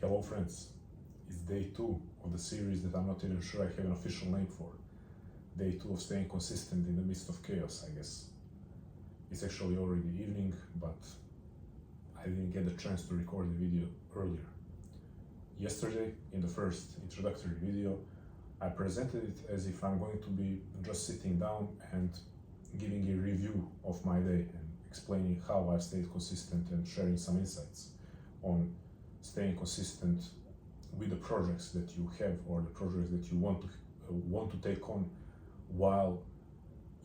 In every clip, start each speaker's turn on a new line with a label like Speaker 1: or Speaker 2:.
Speaker 1: Hello friends, it's day 2 of the series that I'm not even sure I have an official name for. Day 2 of staying consistent in the midst of chaos, I guess. It's actually already evening, but I didn't get the chance to record the video earlier. Yesterday, in the first introductory video, I presented it as if I'm going to be just sitting down and giving a review of my day and explaining how I've stayed consistent and sharing some insights on staying consistent with the projects that you have or the projects that you want to take on while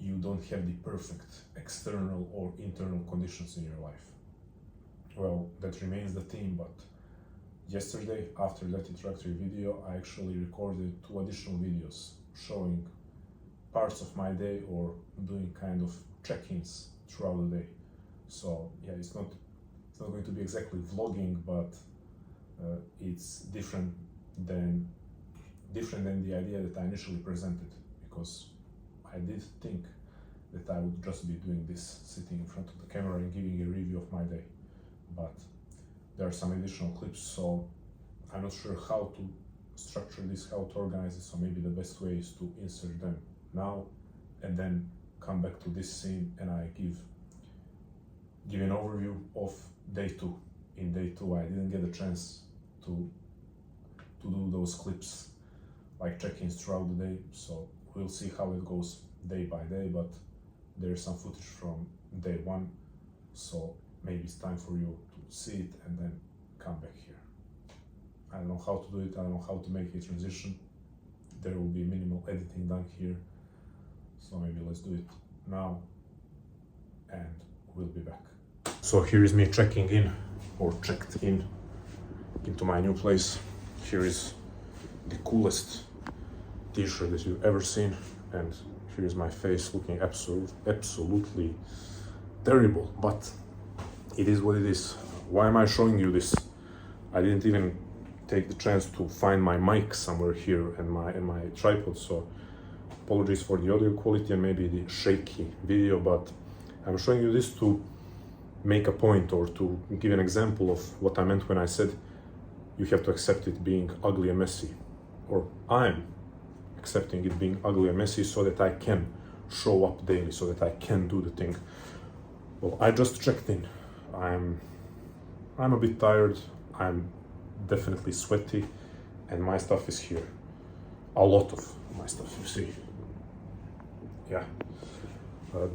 Speaker 1: you don't have the perfect external or internal conditions in your life. Well, that remains the theme, but yesterday, after that introductory video, I actually recorded 2 additional videos showing parts of my day or doing kind of check-ins throughout the day. So yeah, it's not going to be exactly vlogging, but it's different than the idea that I initially presented, because I did think that I would just be doing this, sitting in front of the camera and giving a review of my day. But there are some additional clips, so I'm not sure how to structure this, how to organize it, so maybe the best way is to insert them now and then come back to this scene and I give an overview of day 2. In day 2, I didn't get a chance to do those clips like check-ins throughout the day, so we'll see how it goes day by day, but there's some footage from day 1, so maybe it's time for you to see it and then come back here. I don't know how to do it, I don't know how to make a transition. There will be minimal editing done here, so maybe let's do it now and we'll be back. So here is me checking in, or checked in, into my new place. Here is the coolest t-shirt that you've ever seen, and here is my face looking absolutely terrible, but it is what it is. Why am I showing you this? I didn't even take the chance to find my mic somewhere here and my tripod, so apologies for the audio quality and maybe the shaky video, but I'm showing you this to make a point or to give an example of what I meant when I said you have to accept it being ugly and messy, or I'm accepting it being ugly and messy so that I can show up daily, so that I can do the thing. Well, I just checked in. I'm a bit tired, I'm definitely sweaty, and my stuff is here. A lot of my stuff, you see. Yeah.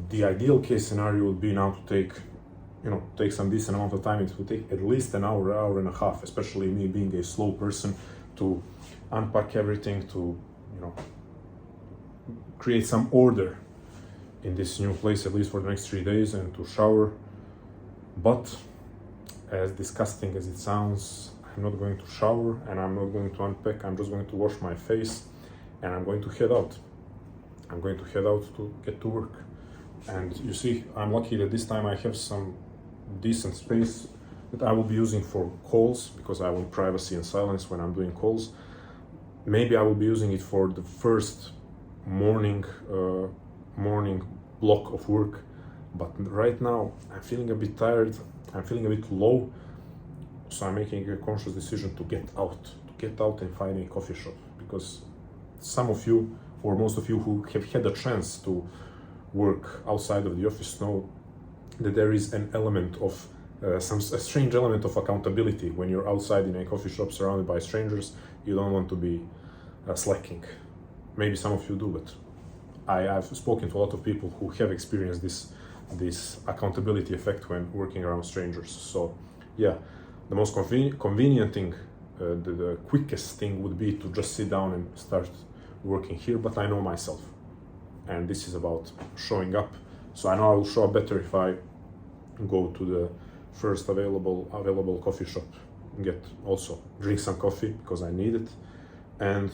Speaker 1: The ideal case scenario would be now to take some decent amount of time. It would take at least an hour and a half, especially me being a slow person, to unpack everything, to create some order in this new place, at least for the next 3 days, and to shower. But as disgusting as it sounds, I'm not going to shower and I'm not going to unpack. I'm just going to wash my face and I'm going to head out. I'm going to head out to get to work. And you see, I'm lucky that this time I have some decent space that I will be using for calls, because I want privacy and silence when I'm doing calls. Maybe I will be using it for the first morning block of work, but right now I'm feeling a bit tired, I'm feeling a bit low, so I'm making a conscious decision to get out and find a coffee shop, because some of you, or most of you who have had a chance to work outside of the office, know that there is an element of a strange element of accountability when you're outside in a coffee shop surrounded by strangers. You don't want to be slacking. Maybe some of you do, but I've spoken to a lot of people who have experienced this accountability effect when working around strangers. So yeah, the most convenient thing, the quickest thing would be to just sit down and start working here, but I know myself, and this is about showing up. So I know I will show up better if I go to the first available coffee shop, drink some coffee because I need it, and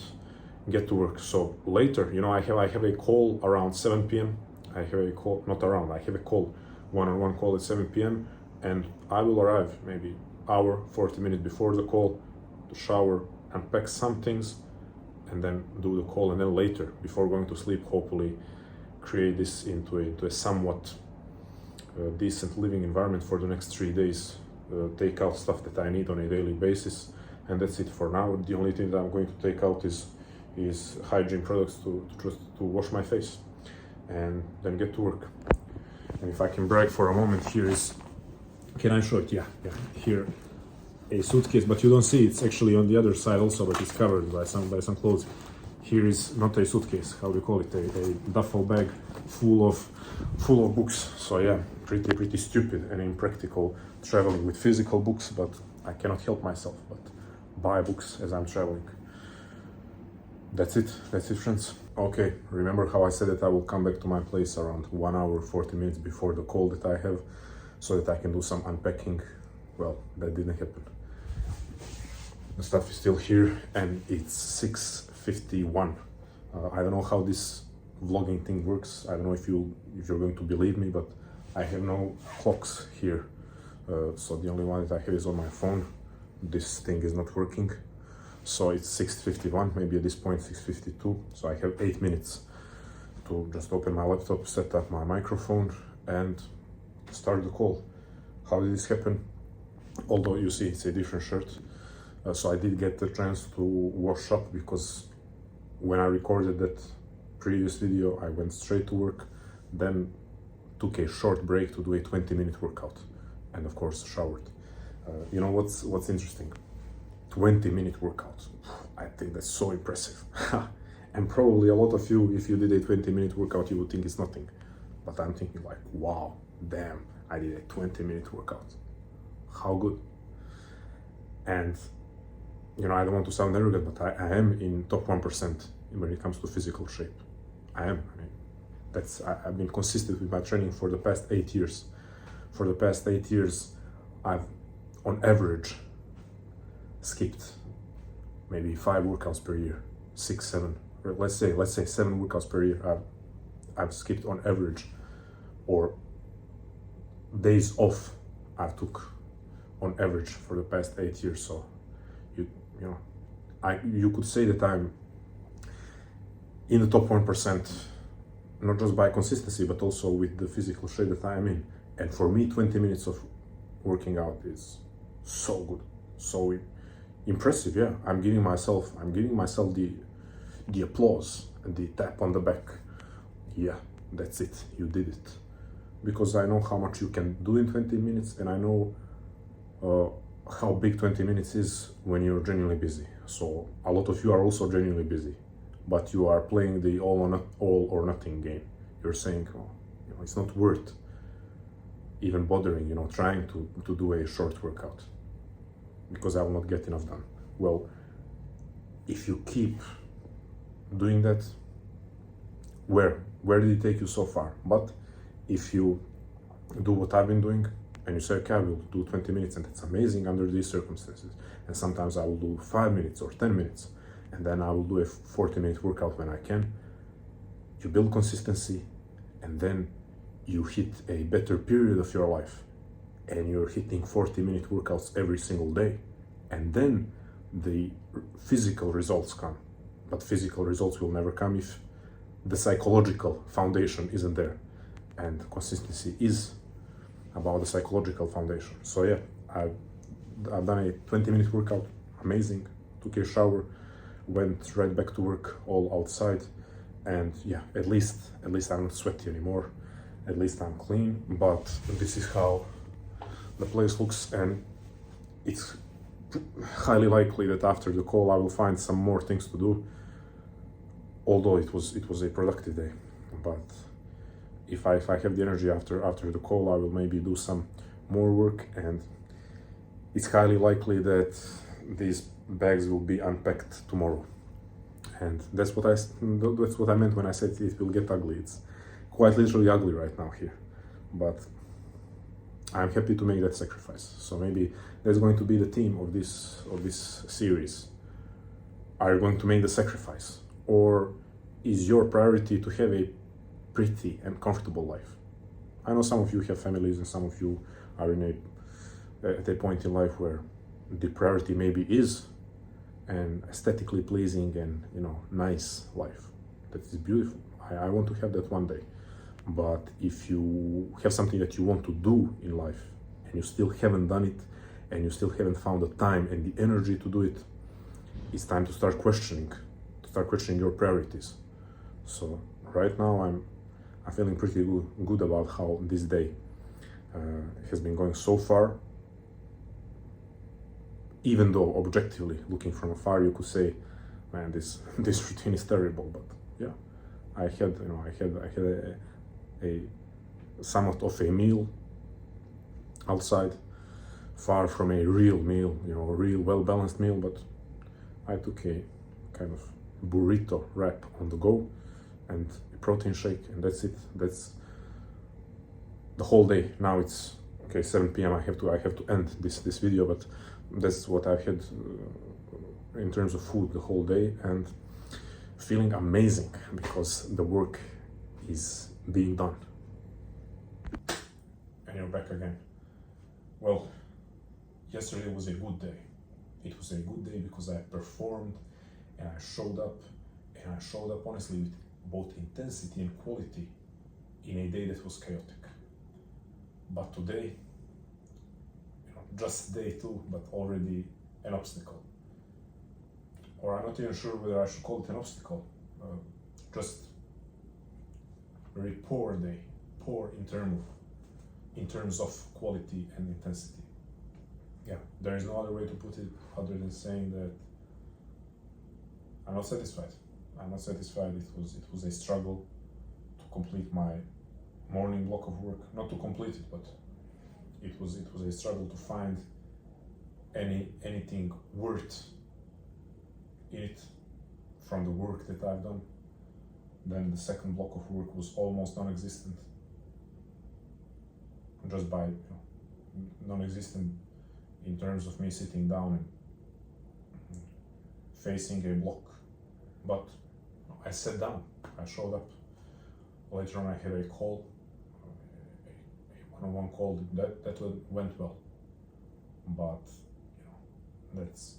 Speaker 1: get to work. So later, I have a call around 7 p.m. I have a call, one-on-one call at 7 p.m. and I will arrive maybe hour, 40 minutes before the call to shower, unpack some things, and then do the call. And then later, before going to sleep, hopefully create this into a somewhat decent living environment for the next 3 days. Take out stuff that I need on a daily basis, and that's it for now. The only thing that I'm going to take out is hygiene products to wash my face and then get to work. And if I can brag for a moment, here is, can I show it? Yeah, here a suitcase, but you don't see it's actually on the other side also, but it's covered by some clothes. Here is not a suitcase, how do you call it, a duffel bag full of books. So yeah, pretty stupid and impractical traveling with physical books, but I cannot help myself but buy books as I'm traveling. That's it friends. Okay, remember how I said that I will come back to my place around 1 hour 40 minutes before the call that I have, so that I can do some unpacking? Well, that didn't happen. The stuff is still here and it's 6:51. I don't know how this vlogging thing works. I don't know if you're going to believe me, but I have no clocks here. So the only one that I have is on my phone. This thing is not working. So it's 6:51, maybe at this point 6:52. So I have 8 minutes to just open my laptop, set up my microphone and start the call. How did this happen? Although you see it's a different shirt. So I did get the chance to wash up, because when I recorded that previous video, I went straight to work, then took a short break to do a 20-minute workout, and of course showered. You know what's interesting? 20-minute workout. I think that's so impressive. And probably a lot of you, if you did a 20-minute workout, you would think it's nothing. But I'm thinking like, wow, damn, I did a 20-minute workout. How good. And you know, I don't want to sound arrogant, but I am in top 1% when it comes to physical shape. I am. I mean, I've been consistent with my training for the past 8 years. For the past 8 years, I've, on average, skipped maybe 5 workouts per year, 6, 7, or let's say 7 workouts per year. I've skipped on average, or days off I took on average for the past 8 years. So you know, you could say that I'm in the top 1%, not just by consistency, but also with the physical shape that I am in. And for me, 20 minutes of working out is so good, so impressive. Yeah, I'm giving myself the applause and the tap on the back. Yeah, that's it, you did it. Because I know how much you can do in 20 minutes, and I know how big 20 minutes is when you're genuinely busy. So a lot of you are also genuinely busy, but you are playing the all or nothing game. You're saying, oh, you know, it's not worth even bothering, you know, trying to do a short workout because I will not get enough done. Well, if you keep doing that, where did it take you so far? But if you do what I've been doing, and you say, okay, I will do 20 minutes, and that's amazing under these circumstances. And sometimes I will do 5 minutes or 10 minutes, and then I will do a 40-minute workout when I can. You build consistency, and then you hit a better period of your life, and you're hitting 40-minute workouts every single day. And then the physical results come. But physical results will never come if the psychological foundation isn't there. And consistency is about the psychological foundation. So yeah, I've done a 20-minute workout, amazing, took a shower, went right back to work, all outside, and yeah, at least I'm not sweaty anymore, at least I'm clean. But this is how the place looks, and it's highly likely that after the call I will find some more things to do, although it was a productive day. But if I have the energy after the call, I will maybe do some more work, and it's highly likely that these bags will be unpacked tomorrow. And that's what I meant when I said it will get ugly. It's quite literally ugly right now here, but I'm happy to make that sacrifice. So maybe that's going to be the theme of this series. Are you going to make the sacrifice, or is your priority to have a pretty and comfortable life? I know some of you have families, and some of you are at a point in life where the priority maybe is an aesthetically pleasing and, you know, nice life. That is beautiful. I want to have that one day. But if you have something that you want to do in life and you still haven't done it, and you still haven't found the time and the energy to do it, it's time to start questioning your priorities. So right now I'm feeling pretty good about how this day has been going so far. Even though objectively, looking from afar, you could say, man, this routine is terrible. But yeah, I had a somewhat of a meal outside, far from a real meal, a real well-balanced meal, but I took a kind of burrito wrap on the go and a protein shake, and that's it. That's the whole day. Now it's okay, 7 p.m. I have to end this video, but that's what I had in terms of food the whole day, and feeling amazing because the work is being done. And you're back again. Well, yesterday was a good day. It was a good day because I performed and I showed up honestly with both intensity and quality in a day that was chaotic. But today, just day 2, but already an obstacle. Or I'm not even sure whether I should call it an obstacle. Just very poor day, poor in terms of quality and intensity. Yeah, there is no other way to put it other than saying that I'm not satisfied. It was a struggle to complete my morning block of work. Not to complete it, but it was a struggle to find anything worth it from the work that I've done. Then the second block of work was almost non-existent. Just by non-existent in terms of me sitting down and facing a block. But I sat down, I showed up. Later on I had a call, a one-on-one call that went well. But that's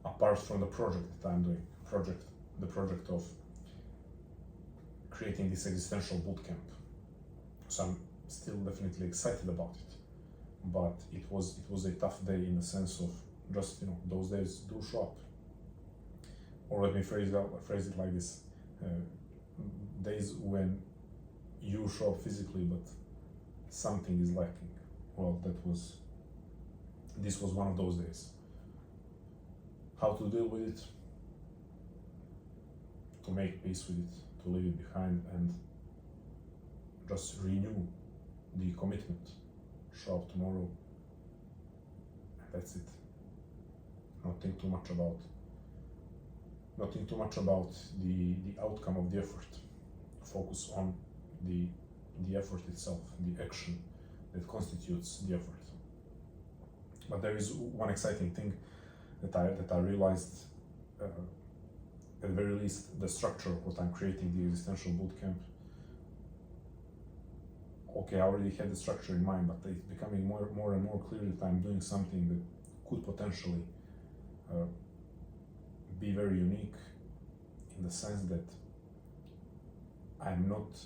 Speaker 1: apart from the project that I'm doing, the project of creating this existential bootcamp. So I'm still definitely excited about it, but it was a tough day in the sense of just those days do show up. Or let me phrase it like this: days when you show up physically, but something is lacking. Well, this was one of those days. How to deal with it, to make peace with it, to leave it behind, and just renew the commitment. Show up tomorrow, and that's it. Not think too much about the outcome of the effort. Focus on the effort itself, the action that constitutes the effort. But there is one exciting thing that I realized, at the very least, the structure of what I'm creating, the existential bootcamp. Okay, I already had the structure in mind, but it's becoming more and more clear that I'm doing something that could potentially be very unique, in the sense that I'm not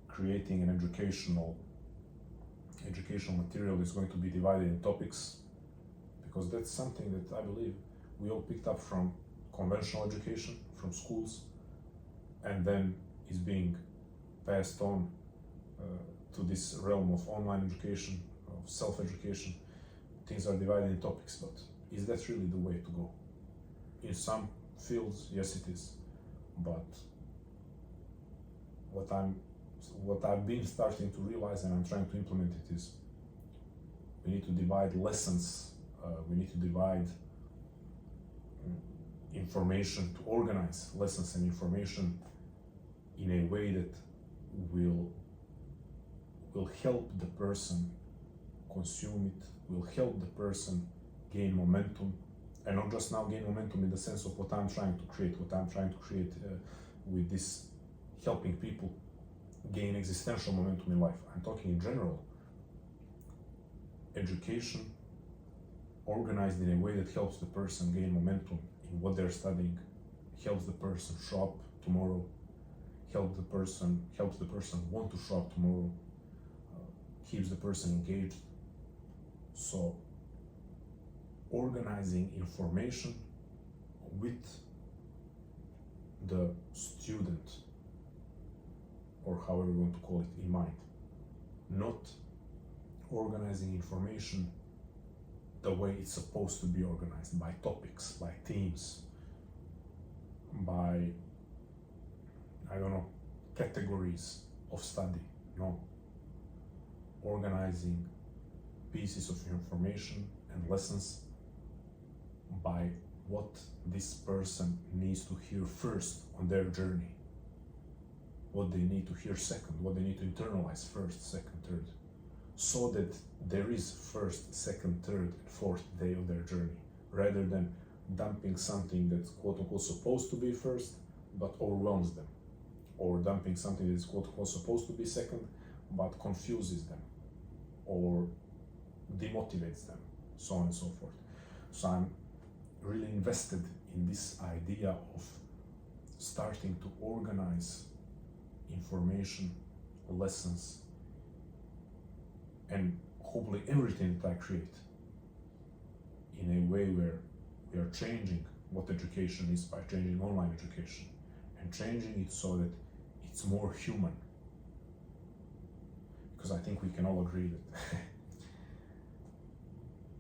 Speaker 1: creating an educational material that's going to be divided in topics, because that's something that I believe we all picked up from conventional education, from schools, and then is being passed on to this realm of online education, of self-education. Things are divided in topics, but is that really the way to go? In some fields, yes it is, but what I've been starting to realize, and I'm trying to implement it, is we need to divide lessons, we need to divide information, to organize lessons and information in a way that will help the person consume it, will help the person gain momentum, and not just now gain momentum in the sense of what I'm trying to create with this, helping people gain existential momentum in life. I'm talking in general. Education organized in a way that helps the person gain momentum in what they're studying, helps the person show up tomorrow, helps the person want to show up tomorrow, keeps the person engaged. So organizing information with the student, or however you want to call it, in mind. Not organizing information the way it's supposed to be organized, by topics, by themes, by, I don't know, categories of study. No. Organizing pieces of information and lessons by what this person needs to hear first on their journey, what they need to hear second, what they need to internalize first, second, third, so that there is first, second, third, and fourth day of their journey, rather than dumping something that's quote unquote supposed to be first but overwhelms them, or dumping something that is quote unquote supposed to be second but confuses them or demotivates them, so on and so forth. So I'm really invested in this idea of starting to organize information, lessons, and hopefully everything that I create in a way where we are changing what education is by changing online education, and changing it so that it's more human. Because I think we can all agree that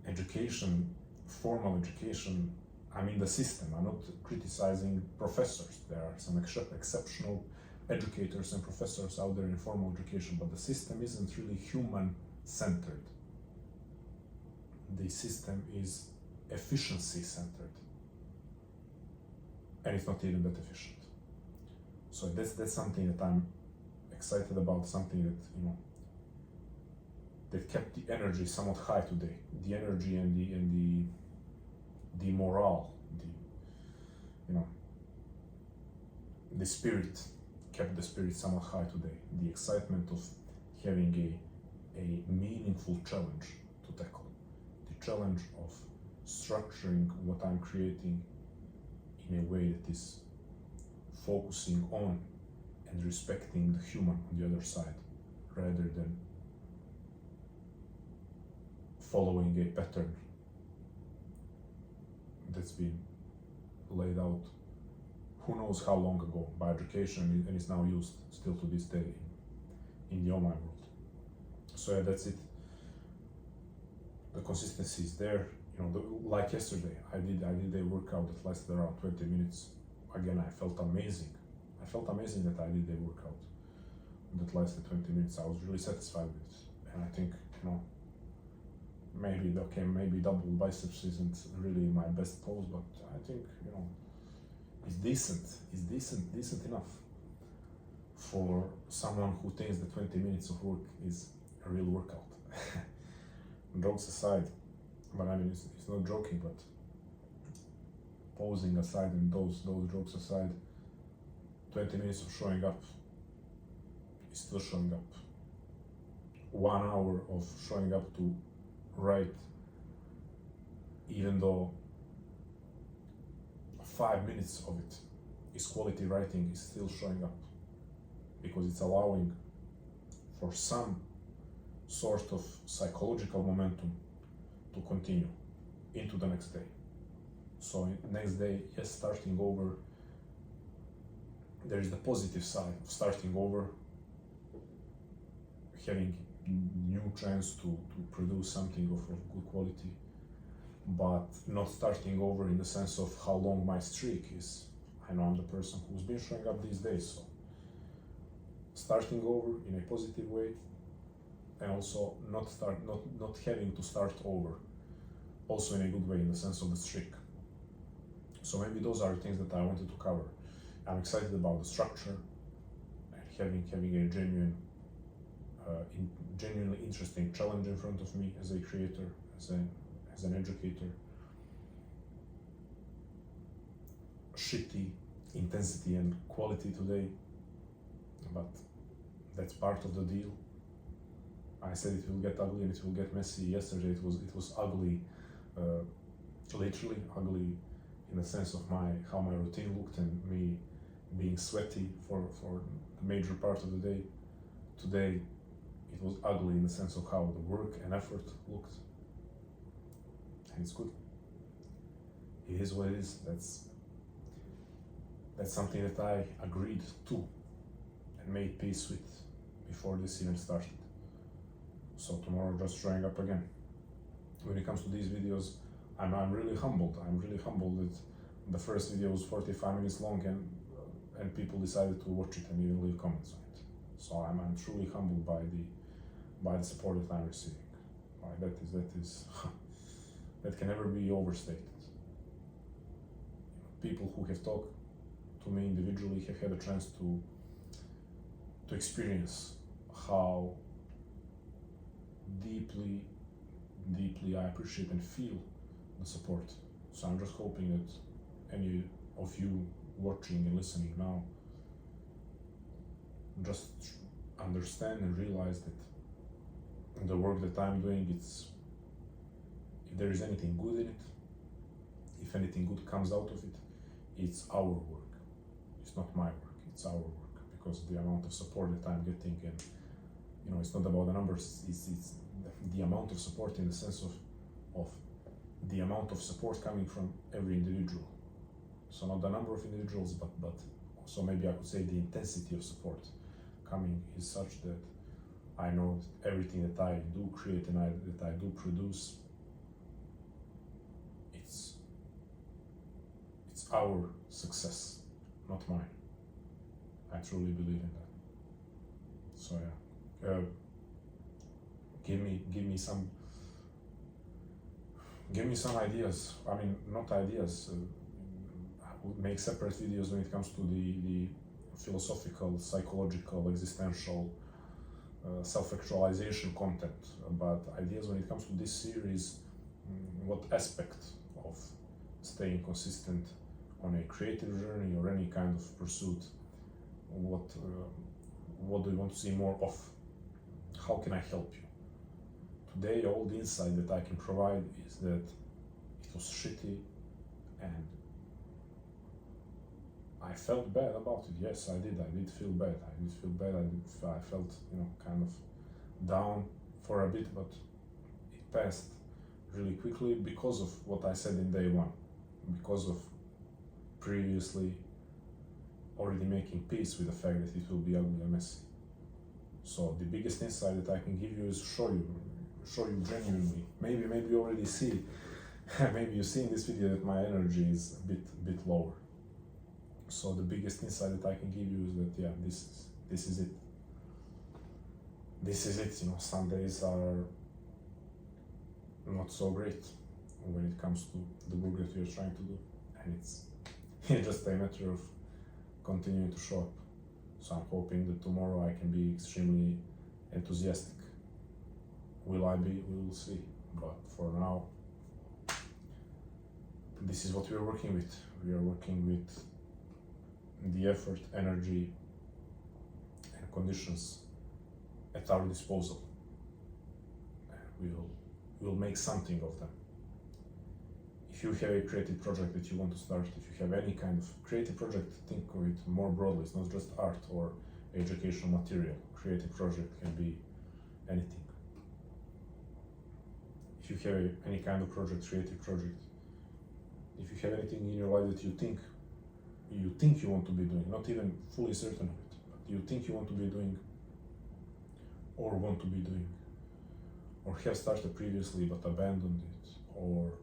Speaker 1: education, formal education, I mean the system, I'm not criticizing professors. There are some exceptional educators and professors out there in formal education, but the system isn't really human-centered. The system is efficiency-centered, and it's not even that efficient. So that's something that I'm excited about, something that, you know, that kept the energy somewhat high today. The energy and the morale, the spirit, kept the spirit somewhat high today. The excitement of having a meaningful challenge to tackle. The challenge of structuring what I'm creating in a way that is focusing on and respecting the human on the other side, rather than following a pattern that's been laid out who knows how long ago by education, and is now used still to this day in the online world. So yeah, that's it. The consistency is there. You know, like yesterday, I did a workout that lasted around 20 minutes. Again, I felt amazing. I felt amazing that I did a workout that lasted 20 minutes. I was really satisfied with it. And I think, you know, maybe double biceps isn't really my best pose, but I think, you know, it's decent enough for someone who thinks that 20 minutes of work is a real workout. Jokes aside, but I mean, it's not joking, but posing aside and those jokes aside, 20 minutes of showing up is still showing up. 1 hour of showing up to write, even though 5 minutes of it is quality writing, is still showing up, because it's allowing for some sort of psychological momentum to continue into the next day. So next day, yes, starting over, there is the positive side of starting over, having new chance to produce something of good quality, but not starting over in the sense of how long my streak is. I know I'm the person who's been showing up these days, so starting over in a positive way, and also not having to start over, also in a good way, in the sense of the streak. So maybe those are things that I wanted to cover. I'm excited about the structure and having a genuinely interesting challenge in front of me as a creator, as an educator. Shitty intensity and quality today, but that's part of the deal. I said it will get ugly and it will get messy. Yesterday it was ugly, literally ugly, in the sense of how my routine looked and me being sweaty for the major part of the day. Today it was ugly in the sense of how the work and effort looked, and it's good. it is what it is. That's something that I agreed to and made peace with before this even started. So tomorrow, just showing up again. When it comes to these videos, I'm really humbled. I'm really humbled that the first video was 45 minutes long and people decided to watch it and even leave comments on it. So I'm truly humbled by the support that I'm receiving. That can never be overstated. People who have talked to me individually have had a chance to experience how deeply I appreciate and feel the support. So I'm just hoping that any of you watching and listening now just understand and realize that the work that I'm doing, if there is anything good in it, if anything good comes out of it, it's our work. It's not my work, it's our work, because the amount of support that I'm getting, and it's not about the numbers, it's the amount of support in the sense of the amount of support coming from every individual. So not the number of individuals, but also maybe I could say the intensity of support coming is such that I know that everything that I do create and that I do produce, it's our success, not mine. I truly believe in that. So yeah, give me some ideas. I mean, not ideas. I would make separate videos when it comes to the philosophical, psychological, existential, self-actualization content. But ideas when it comes to this series, what aspect of staying consistent on a creative journey or any kind of pursuit, what do you want to see more of? How can I help you? Today, all the insight that I can provide is that it was shitty and I felt bad about it. Yes, I did feel bad. I felt, kind of down for a bit, but it passed really quickly because of what I said in day one, because of previously already making peace with the fact that it will be ugly and messy. So the biggest insight that I can give you is show you genuinely. Maybe you already see, maybe you see in this video that my energy is a bit lower. So the biggest insight that I can give you is that, yeah, this is it. This is it. Some days are not so great when it comes to the work that you're trying to do, and it's just a matter of continuing to show up. So I'm hoping that tomorrow I can be extremely enthusiastic. Will I be? We will see. But for now, this is what we are working with. We are working with the effort, energy, and conditions at our disposal. We'll make something of them. If you have a creative project that you want to start, if you have any kind of creative project, think of it more broadly. It's not just art or educational material. Creative project can be anything. If you have any kind of project, creative project, if you have anything in your life that you think you want to be doing, not even fully certain of it, but you think you want to be doing, or want to be doing, or have started previously but abandoned it, or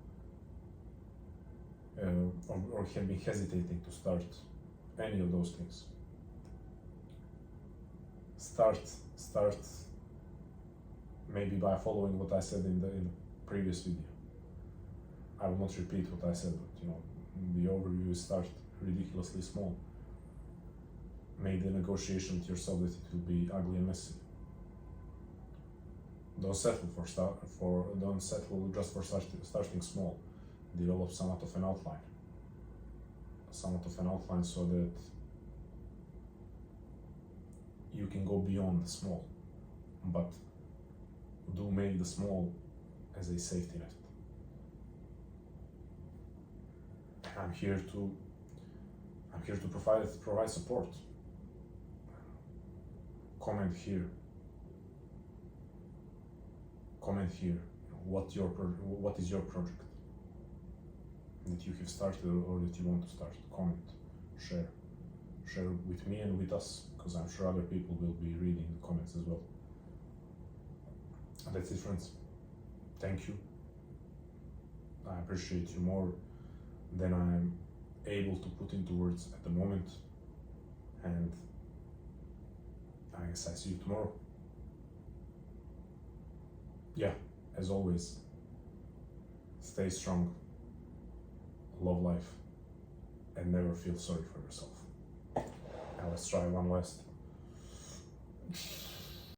Speaker 1: have been hesitating to start any of those things. Start maybe by following what I said in the previous video. I will not repeat what I said, but the overview is start ridiculously small. Make the negotiation with yourself that it will be ugly and messy. Don't settle just for starting small. Develop somewhat of an outline. So that you can go beyond the small, but do make the small as a safety net. I'm here to provide support. Comment here. What is your project? that you have started or that you want to start. Comment, share with me and with us, because I'm sure other people will be reading the comments as well. And that's it, friends. Thank you. I appreciate you more than I'm able to put into words at the moment, and I guess I see you tomorrow. Yeah, as always, stay strong, love life, and never feel sorry for yourself. Now let's try one last.